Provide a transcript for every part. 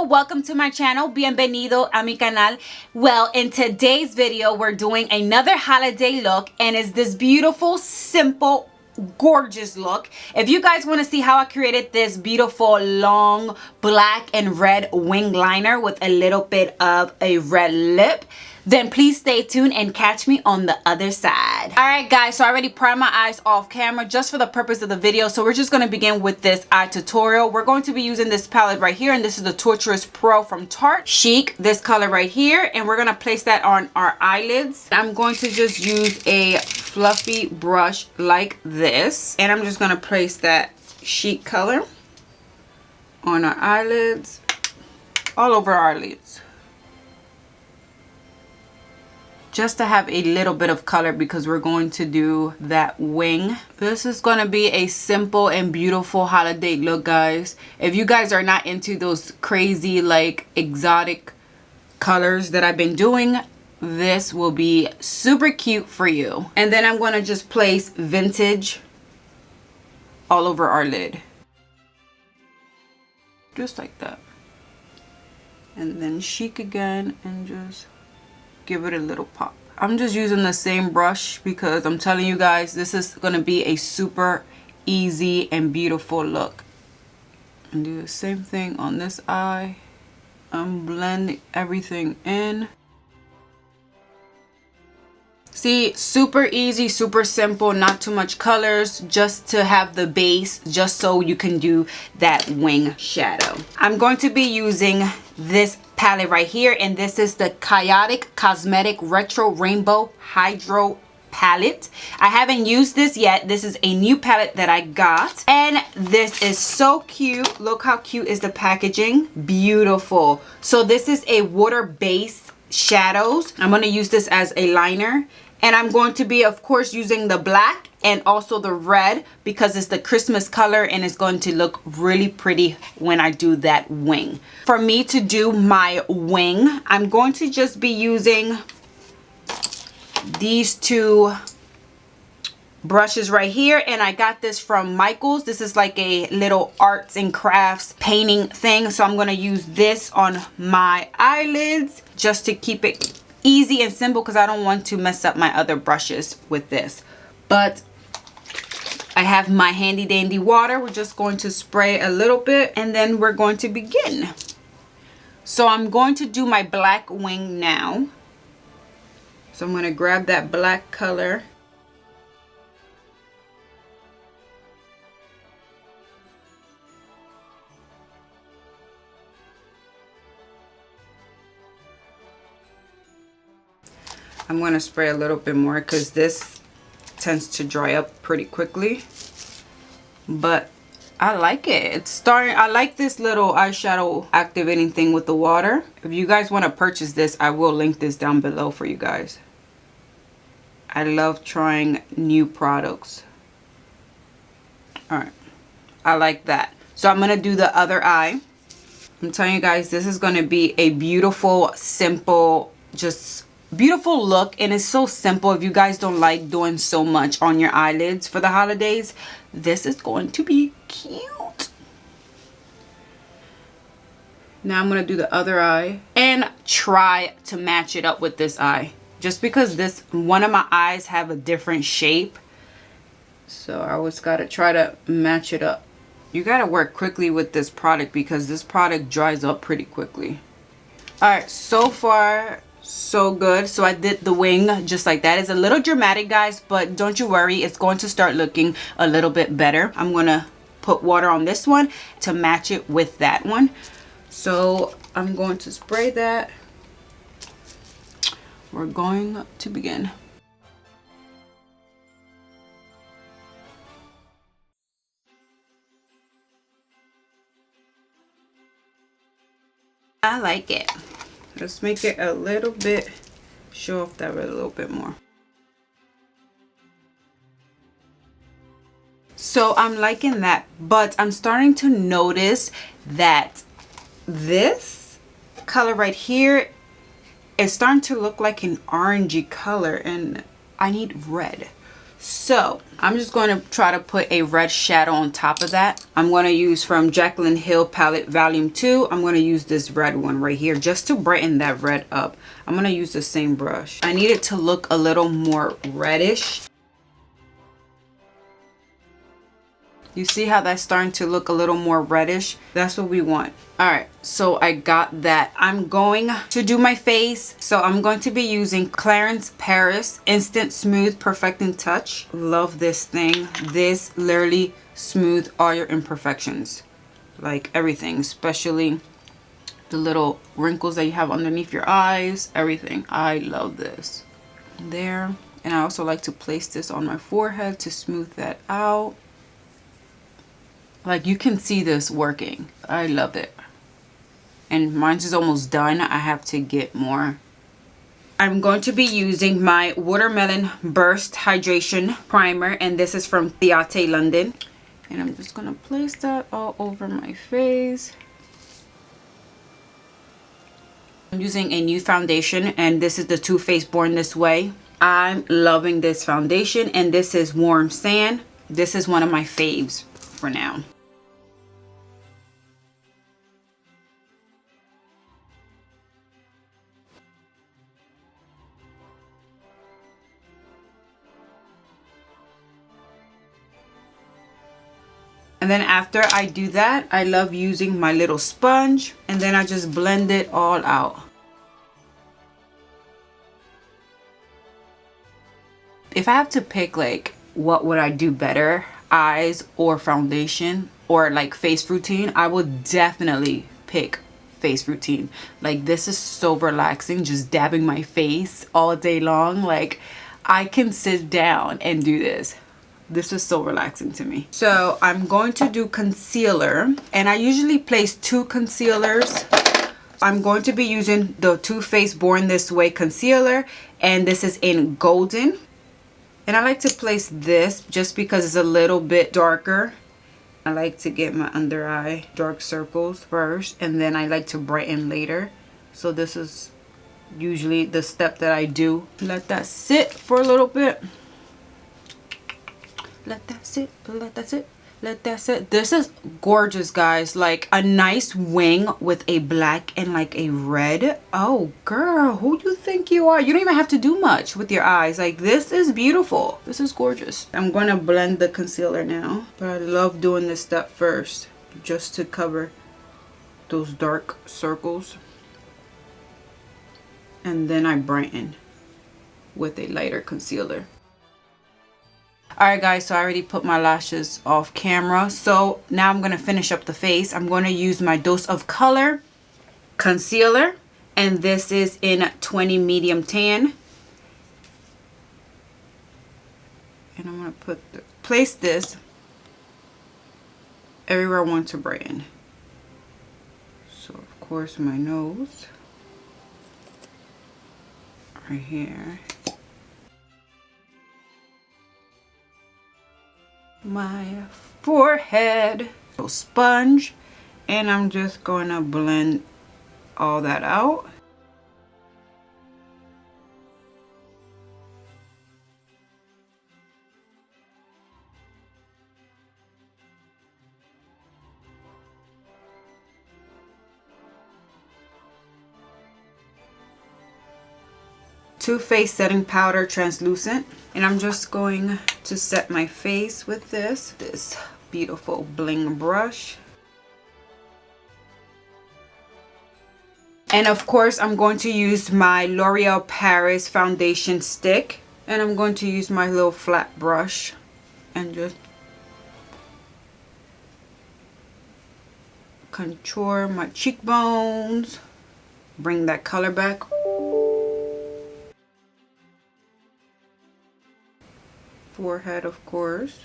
Hello, welcome to my channel. Bienvenido a mi canal. Well, in today's video, we're doing another holiday look, and it's this beautiful, simple, gorgeous look. If you guys want to see how I created this beautiful long black and red wing liner with a little bit of a red lip, then please stay tuned and catch me on the other side. All right, guys, so I already primed my eyes off camera just for the purpose of the video. So we're just going to begin with this eye tutorial. We're going to be using this palette right here, and this is the Tarteist Pro from Tarte. Chic, this color right here, and we're going to place that on our eyelids. I'm going to just use a fluffy brush like this, and I'm just going to place that chic color on our eyelids, all over our lids, just to have a little bit of color because we're going to do that wing. This is going to be a simple and beautiful holiday look, guys. If you guys are not into those crazy like exotic colors that I've been doing, this will be super cute for you. And then I'm going to just place vintage all over our lid, just like that. And then chic again and just give it a little pop. I'm just using the same brush because I'm telling you guys, this is going to be a super easy and beautiful look. And do the same thing on this eye. I'm blending everything in. See, super easy, super simple, not too much colors, just to have the base, just so you can do that wing shadow. I'm going to be using this palette right here, and this is the Chaotic Cosmetic Retro Rainbow Hydro palette. I haven't used this yet. This is a new palette that I got, and this is so cute. Look how cute is the packaging. Beautiful. So this is a water-based shadows. I'm going to use this as a liner, and I'm going to be, of course, using the black and also the red because it's the Christmas color, and it's going to look really pretty when I do that wing. For me to do my wing, I'm going to just be using these two brushes right here, and I got this from Michael's. This is like a little arts and crafts painting thing, so I'm going to use this on my eyelids just to keep it easy and simple because I don't want to mess up my other brushes with this. But I have my handy dandy water. We're just going to spray a little bit, and then we're going to begin. So I'm going to do my black wing now. So I'm going to grab that black color. I'm going to spray a little bit more because this tends to dry up pretty quickly. But I like it. It's starting. I like this little eyeshadow activating thing with the water. If you guys want to purchase this, I will link this down below for you guys. I love trying new products. Alright. I like that. So I'm going to do the other eye. I'm telling you guys, this is going to be a beautiful, simple, just beautiful look, and it's so simple. If you guys don't like doing so much on your eyelids for the holidays, this is going to be cute. Now I'm going to do the other eye and try to match it up with this eye, just because this one of my eyes have a different shape, so I always got to try to match it up. You got to work quickly with this product because this product dries up pretty quickly. All right, so far so good. So I did the wing just like that. It's a little dramatic, guys, but don't you worry, it's going to start looking a little bit better. I'm gonna put water on this one to match it with that one. So I'm going to spray that. We're going to begin. I like it. Let's make it a little bit, show off that red a little bit more. So I'm liking that, but I'm starting to notice that this color right here is starting to look like an orangey color, and I need red. So I'm just going to try to put a red shadow on top of that. I'm going to use from Jaclyn Hill palette volume 2. I'm going to use this red one right here just to brighten that red up. I'm going to use the same brush. I need it to look a little more reddish. You see how that's starting to look a little more reddish? That's what we want. All right, so I got that. I'm going to do my face. So I'm going to be using Clarins Paris Instant Smooth Perfecting Touch. Love this thing. This literally smooth all your imperfections. Like everything, especially the little wrinkles that you have underneath your eyes, everything. I love this. There. And I also like to place this on my forehead to smooth that out. Like you can see this working. I love it. And mine's is almost done. I have to get more. I'm going to be using my Watermelon Burst Hydration Primer. And this is from Theate London. And I'm just going to place that all over my face. I'm using a new foundation. And this is the Too Faced Born This Way. I'm loving this foundation. And this is Warm Sand. This is one of my faves for now. And then after I do that, I love using my little sponge and then I just blend it all out. If I have to pick like what would I do better, eyes or foundation or like face routine, I would definitely pick face routine. Like this is so relaxing, just dabbing my face all day long. Like I can sit down and do this. This is so relaxing to me. So I'm going to do concealer and I usually place 2 concealers. I'm going to be using the Too Faced Born This Way concealer and this is in Golden. And I like to place this just because it's a little bit darker. I like to get my under eye dark circles first and then I like to brighten later. So this is usually the step that I do. Let that sit for a little bit. Let that sit, let that sit, let that sit. This is gorgeous, guys. Like a nice wing with a black and like a red. Oh girl, who do you think you are? You don't even have to do much with your eyes. Like this is beautiful. This is gorgeous. I'm gonna blend the concealer now, but I love doing this step first just to cover those dark circles, and then I brighten with a lighter concealer. Alright guys, so I already put my lashes off camera. So now I'm going to finish up the face. I'm going to use my Dose of Color concealer. And this is in 20 medium tan. And I'm going to place this everywhere I want to brighten. So of course my nose. Right here. My forehead, so sponge, and I'm just going to blend all that out. Too Faced setting powder translucent, and I'm just going to set my face with this beautiful bling brush. And of course I'm going to use my L'Oreal Paris foundation stick, and I'm going to use my little flat brush and just contour my cheekbones, bring that color back. Forehead, of course,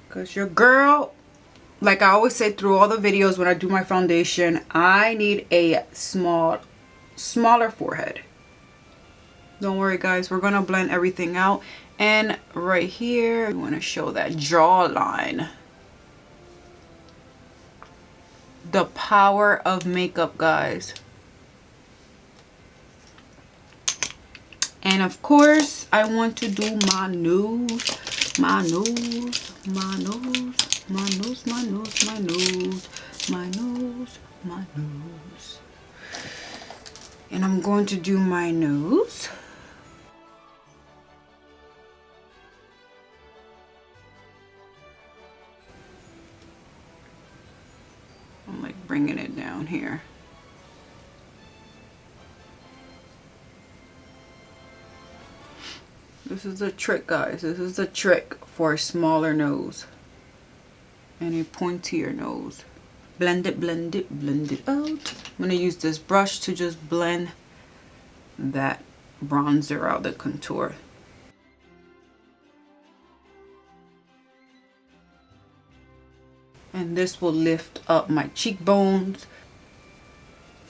because your girl, like I always say through all the videos when I do my foundation, I need a smaller forehead. Don't worry guys, we're gonna blend everything out. And right here, I want to show that jawline. The power of makeup, guys. And of course, I want to do my nose, my nose, my nose, my nose, my nose, my nose, my nose, my nose. And I'm going to do my nose. I'm like bringing it down here. This is a trick, guys. This is a trick for a smaller nose and a pointier nose. Blend it, blend it, blend it out. I'm going to use this brush to just blend that bronzer out, the contour. And this will lift up my cheekbones.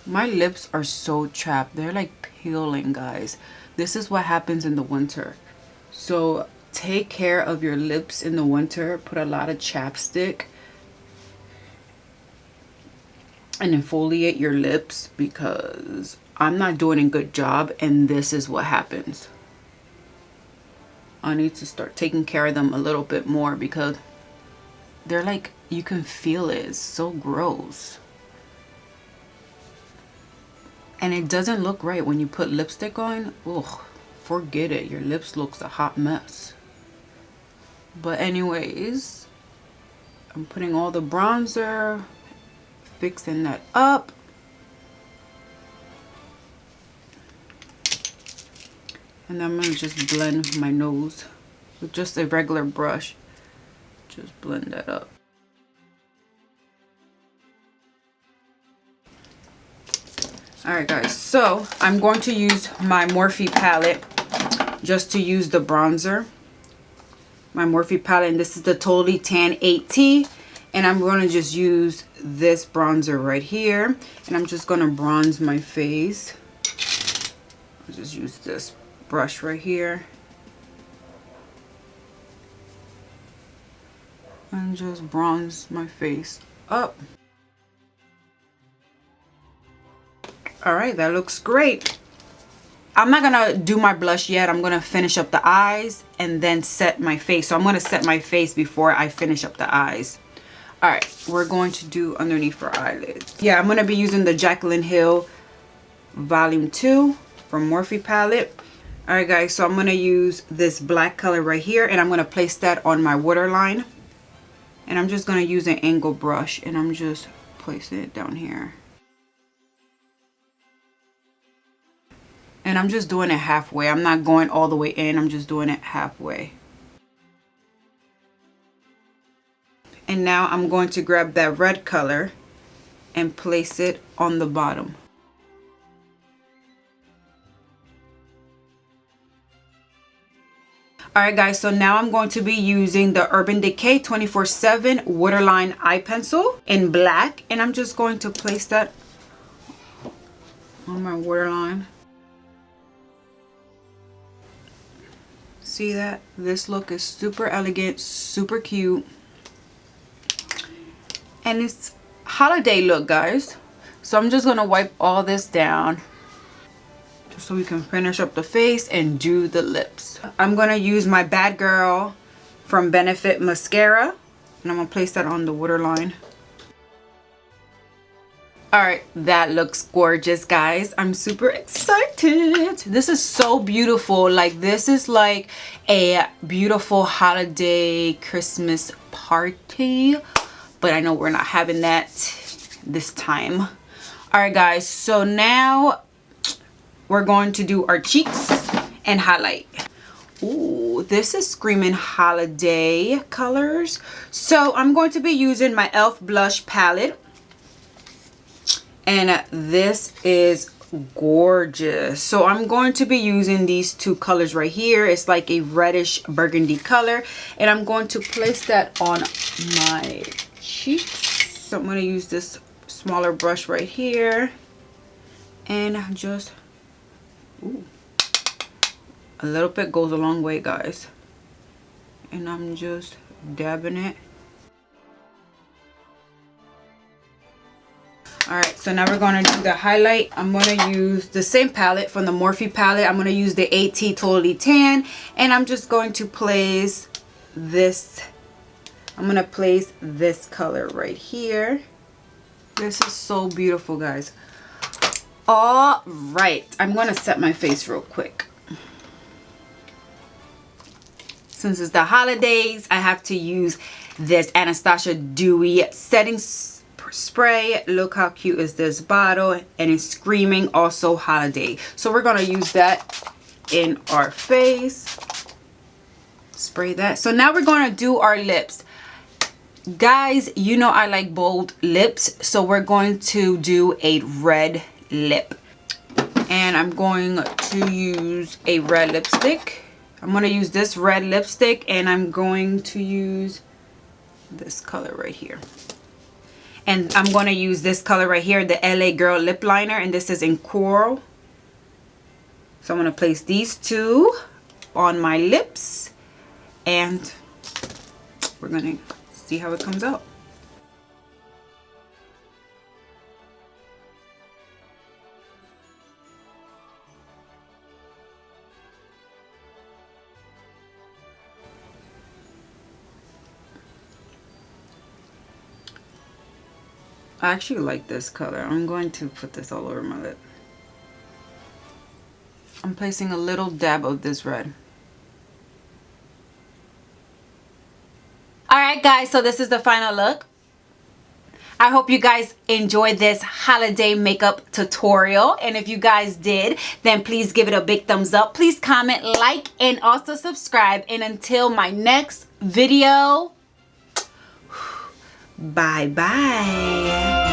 My lips are so chapped. They're like peeling, guys. This is what happens in the winter. So take care of your lips in the winter. Put a lot of chapstick and exfoliate your lips, because I'm not doing a good job and this is what happens. I need to start taking care of them a little bit more because they're like, you can feel it. It's so gross. And it doesn't look right when you put lipstick on. Ugh, forget it. Your lips looks a hot mess. But anyways, I'm putting all the bronzer, fixing that up. And I'm going to just blend my nose with just a regular brush. Just blend that up. Alright guys, so I'm going to use my Morphe palette just to use the bronzer. My Morphe palette, and this is the Totally Tan 8T. And I'm going to just use this bronzer right here. And I'm just going to bronze my face. I'll just use this brush right here. And just bronze my face up. Alright, that looks great. I'm not gonna do my blush yet. I'm gonna finish up the eyes and then set my face. So I'm gonna set my face before I finish up the eyes. Alright, we're going to do underneath our eyelids. Yeah, I'm gonna be using the Jaclyn Hill Volume 2 from Morphe palette. Alright guys, so I'm gonna use this black color right here and I'm gonna place that on my waterline. And I'm just gonna use an angle brush and I'm just placing it down here. And I'm just doing it halfway. I'm not going all the way in. I'm just doing it halfway. And now I'm going to grab that red color and place it on the bottom. Alright guys, so now I'm going to be using the Urban Decay 24/7 Waterline Eye Pencil in black. And I'm just going to place that on my waterline. See that? This look is super elegant, super cute. And it's holiday look, guys. So I'm just going to wipe all this down just so we can finish up the face and do the lips. I'm going to use my Bad Girl from Benefit mascara. And I'm going to place that on the waterline. Alright, that looks gorgeous, guys. I'm super excited. This is so beautiful. Like, this is like a beautiful holiday Christmas party. But I know we're not having that this time. Alright, guys. So now we're going to do our cheeks and highlight. Ooh, this is screaming holiday colors. So I'm going to be using my e.l.f. blush palette. And this is gorgeous. So I'm going to be using these two colors right here. It's like a reddish burgundy color. And I'm going to place that on my cheeks. So I'm going to use this smaller brush right here. And just, ooh, a little bit goes a long way, guys. And I'm just dabbing it. Alright, so now we're going to do the highlight. I'm going to use the same palette from the Morphe palette. I'm going to use the AT Totally Tan. And I'm just going to place this. I'm going to place this color right here. This is so beautiful, guys. Alright, I'm going to set my face real quick. Since it's the holidays, I have to use this Anastasia Dewy Setting Spray. Look how cute is this bottle, and it's screaming also holiday. So we're going to use that in our face. Spray that. So now we're going to do our lips. Guys, you know I like bold lips, so we're going to do a red lip. And I'm going to use a red lipstick. I'm going to use this red lipstick, and I'm going to use this color right here. And I'm going to use this color right here, the LA Girl lip liner, and this is in coral. So I'm going to place these two on my lips, and we're going to see how it comes out. I actually like this color. I'm going to put this all over my lip. I'm placing a little dab of this red. Alright guys, so this is the final look. I hope you guys enjoyed this holiday makeup tutorial. And if you guys did, then please give it a big thumbs up. Please comment, like, and also subscribe. And until my next video, bye bye.